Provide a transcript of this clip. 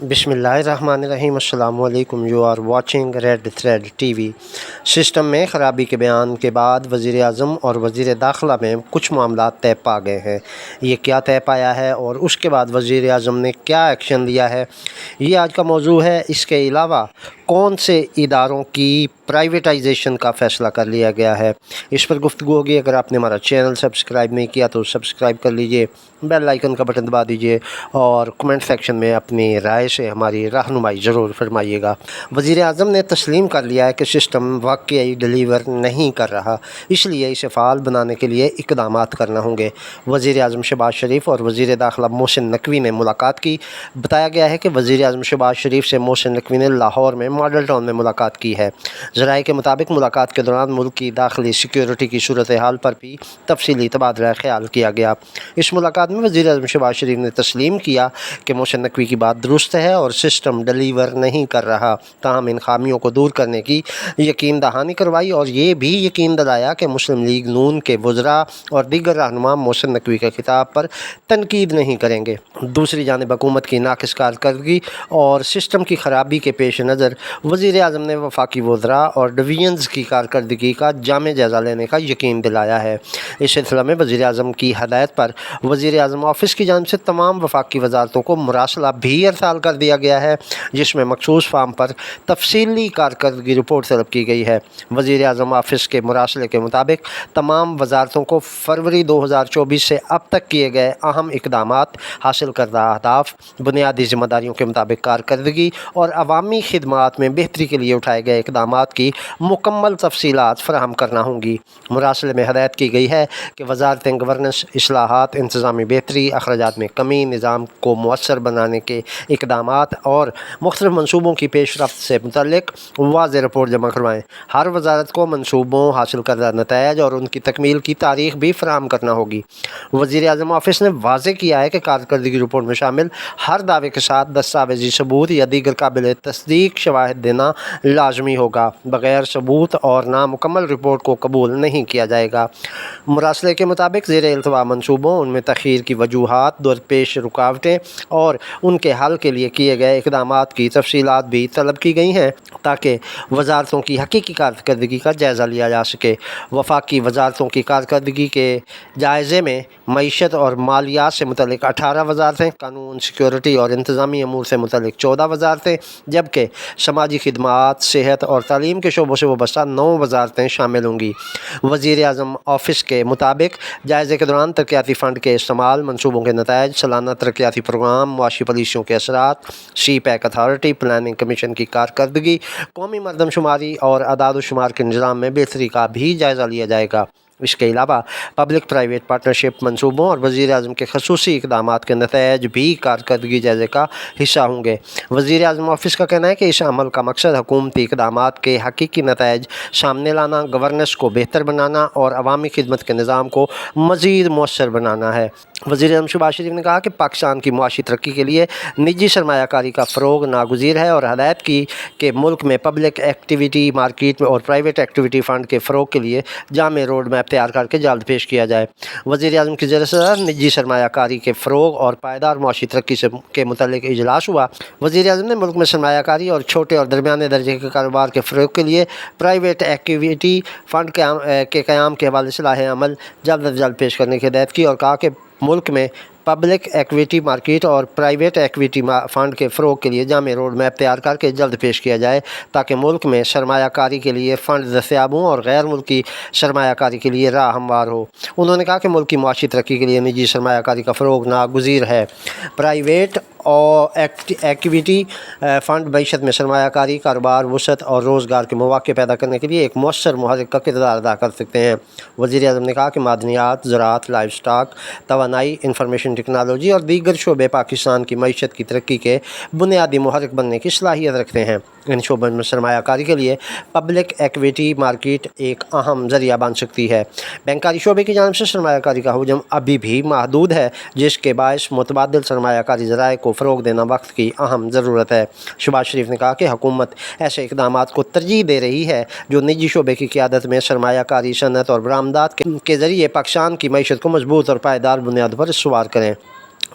بسم اللہ الرحمن الرحیم۔ السلام علیکم۔ You are watching Red Thread TV وی۔ سسٹم میں خرابی کے بیان کے بعد وزیر اعظم اور وزیر داخلہ میں کچھ معاملات طے پا گئے ہیں۔ یہ کیا طے پایا ہے اور اس کے بعد وزیر اعظم نے کیا ایکشن لیا ہے، یہ آج کا موضوع ہے۔ اس کے علاوہ کون سے اداروں کی پرائیویٹائزیشن کا فیصلہ کر لیا گیا ہے، اس پر گفتگو ہوگی۔ اگر آپ نے ہمارا چینل سبسکرائب نہیں کیا تو سبسکرائب کر لیجئے، بیل آئیکن کا بٹن دبا دیجئے اور کمنٹ سیکشن میں اپنی رائے سے ہماری رہنمائی ضرور فرمائیے گا۔ وزیر اعظم نے تسلیم کر لیا ہے کہ سسٹم واقعی ڈیلیور نہیں کر رہا، اس لیے اسے فعال بنانے کے لیے اقدامات کرنا ہوں گے۔ وزیر اعظم شہباز شریف اور وزیر داخلہ محسن نقوی نے ملاقات کی۔ بتایا گیا ہے کہ وزیر اعظم شہباز شریف سے محسن نقوی نے لاہور میں ماڈل ٹاؤن میں ملاقات کی ہے۔ ذرائع کے مطابق ملاقات کے دوران ملک کی داخلی سیکیورٹی کی صورتحال پر بھی تفصیلی تبادلہ خیال کیا گیا۔ اس ملاقات میں وزیر اعظم شہباز شریف نے تسلیم کیا کہ محسن نقوی کی بات درست ہے اور سسٹم ڈیلیور نہیں کر رہا، تاہم ان خامیوں کو دور کرنے کی یقین دہانی کروائی اور یہ بھی یقین دلایا کہ مسلم لیگ نون کے وزراء اور دیگر رہنما محسن نقوی کے خطاب پر تنقید نہیں کریں گے۔ دوسری جانب حکومت کی ناقص کارکردگی اور سسٹم کی خرابی کے پیش نظر وزیر اعظم نے وفاقی وزراء اور ڈویژنز کی کارکردگی کا جامع جائزہ لینے کا یقین دلایا ہے۔ اس سلسلہ میں وزیر اعظم کی ہدایت پر وزیر اعظم آفس کی جانب سے تمام وفاقی وزارتوں کو مراسلہ بھی ارسال کر دیا گیا ہے، جس میں مخصوص فارم پر تفصیلی کارکردگی رپورٹ طلب کی گئی ہے۔ وزیر اعظم آفس کے مراسلے کے مطابق تمام وزارتوں کو فروری 2024 سے اب تک کیے گئے اہم اقدامات، حاصل کردہ اہداف، بنیادی ذمہ داریوں کے مطابق کارکردگی اور عوامی خدمات میں بہتری کے لیے اٹھائے گئے اقدامات کی مکمل تفصیلات فراہم کرنا ہوں گی۔ مراسلے میں ہدایت کی گئی ہے کہ وزارتیں گورننس، اصلاحات، انتظامی بہتری، اخراجات میں کمی، نظام کو مؤثر بنانے کے اقدامات اور مختلف منصوبوں کی پیش رفت سے متعلق واضح رپورٹ جمع کروائیں۔ ہر وزارت کو منصوبوں، حاصل کردہ نتائج اور ان کی تکمیل کی تاریخ بھی فراہم کرنا ہوگی۔ وزیر اعظم آفس نے واضح کیا ہے کہ کارکردگی رپورٹ میں شامل ہر دعوے کے ساتھ دستاویزی ثبوت یا دیگر قابل تصدیق شواہد دینا لازمی ہوگا۔ بغیر ثبوت اور نامکمل رپورٹ کو قبول نہیں کیا جائے گا۔ مراسلے کے مطابق زیر التواء منصوبوں، ان میں تاخیر کی وجوہات، درپیش رکاوٹیں اور ان کے حل کے لیے کیے گئے اقدامات کی تفصیلات بھی طلب کی گئی ہیں تاکہ وزارتوں کی حقیقی کارکردگی کا جائزہ لیا جا سکے۔ وفاقی وزارتوں کی کارکردگی کے جائزے میں معیشت اور مالیات سے متعلق 18 وزارتیں، قانون، سیکیورٹی اور انتظامی امور سے متعلق 14 وزارتیں، جبکہ سماجی خدمات، صحت اور تعلیم کے شعبوں سے وابستہ 9 وزارتیں شامل ہوں گی۔ وزیر اعظم آفس کے مطابق جائزے کے دوران ترقیاتی فنڈ کے استعمال، منصوبوں کے نتائج، سالانہ ترقیاتی پروگرام، معاشی پالیسیوں کے اثرات، سی پیک اتھارٹی، پلاننگ کمیشن کی کارکردگی، قومی مردم شماری اور اعداد و شمار کے نظام میں بہتری کا بھی جائزہ لیا جائے گا۔ اس کے علاوہ پبلک پرائیویٹ پارٹنرشپ منصوبوں اور وزیر اعظم کے خصوصی اقدامات کے نتائج بھی کارکردگی جائزے کا حصہ ہوں گے۔ وزیر اعظم آفس کا کہنا ہے کہ اس عمل کا مقصد حکومتی اقدامات کے حقیقی نتائج سامنے لانا، گورننس کو بہتر بنانا اور عوامی خدمت کے نظام کو مزید مؤثر بنانا ہے۔ وزیر اعظم شہباز شریف نے کہا کہ پاکستان کی معاشی ترقی کے لیے نجی سرمایہ کاری کا فروغ ناگزیر ہے اور ہدایت کی کہ ملک میں پبلک ایکٹیویٹی مارکیٹ اور پرائیویٹ ایکٹیویٹی فنڈ کے فروغ کے لیے جامع روڈ میپ تیار کر کے جلد پیش کیا جائے۔ وزیر اعظم کی زیر صدر نجی سرمایہ کاری کے فروغ اور پائیدار معاشی ترقی کے متعلق اجلاس ہوا۔ وزیر اعظم نے ملک میں سرمایہ کاری اور چھوٹے اور درمیانے درجے کے کاروبار کے فروغ کے لیے پرائیویٹ ایکٹیویٹی فنڈ کے قیام کے حوالے سے لاہ عمل جلد از جلد پیش کرنے کی ہدایت کی اور کہا کہ ملک میں پبلک ایکویٹی مارکیٹ اور پرائیویٹ ایکویٹی فنڈ کے فروغ کے لیے جامع روڈ میپ تیار کر کے جلد پیش کیا جائے تاکہ ملک میں سرمایہ کاری کے لیے فنڈ دستیاب ہوں اور غیر ملکی سرمایہ کاری کے لیے راہ ہموار ہو۔ انہوں نے کہا کہ ملک کی معاشی ترقی کے لیے نجی سرمایہ کاری کا فروغ ناگزیر ہے۔ پرائیویٹ اور ایکویٹی فنڈ معیشت میں سرمایہ کاری، کاروبار، وسعت اور روزگار کے مواقع پیدا کرنے کے لیے ایک مؤثر محرک کا کردار ادا کر سکتے ہیں۔ وزیر اعظم نے کہا کہ معدنیات، زراعت، لائیو اسٹاک، توانائی، انفارمیشن ٹیکنالوجی اور دیگر شعبے پاکستان کی معیشت کی ترقی کے بنیادی محرک بننے کی صلاحیت رکھتے ہیں۔ ان شعبوں میں سرمایہ کاری کے لیے پبلک ایکویٹی مارکیٹ ایک اہم ذریعہ بن سکتی ہے۔ بینکاری شعبے کی جانب سے سرمایہ کاری کا حجم ابھی بھی محدود ہے، جس کے باعث متبادل سرمایہ کاری ذرائع کو فروغ دینا وقت کی اہم ضرورت ہے۔ شہباز شریف نے کہا کہ حکومت ایسے اقدامات کو ترجیح دے رہی ہے جو نجی شعبے کی قیادت میں سرمایہ کاری، صنعت اور برآمدات کے ذریعے پاکستان کی معیشت کو مضبوط اور پائیدار بنیاد پر استوار کریں۔